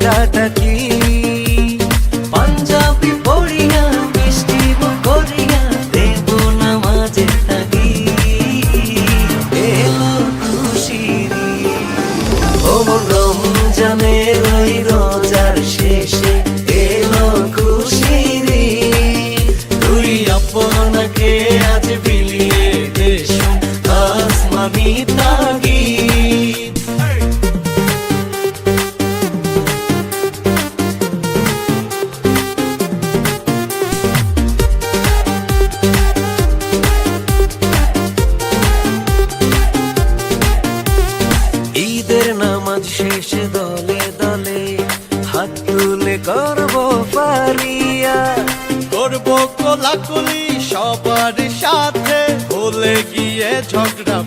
ডাকাডাকি পাঞ্জাবি পড়িয়া মিষ্টি করিয়া দেব নামাজে থাকি এলো খুশির ও রমজানের ওই রোজার শেষে এলো খুশির তুই আপনাকে আজ বিলিয়ে দেশ আসমানি তাগিদ ঈদের নামাজ শেষে দলে দলে হাত তুলে করবো পারিয়া করবো কোলাকুলি সবার সাথে ভুলে গিয়ে ঝগড়া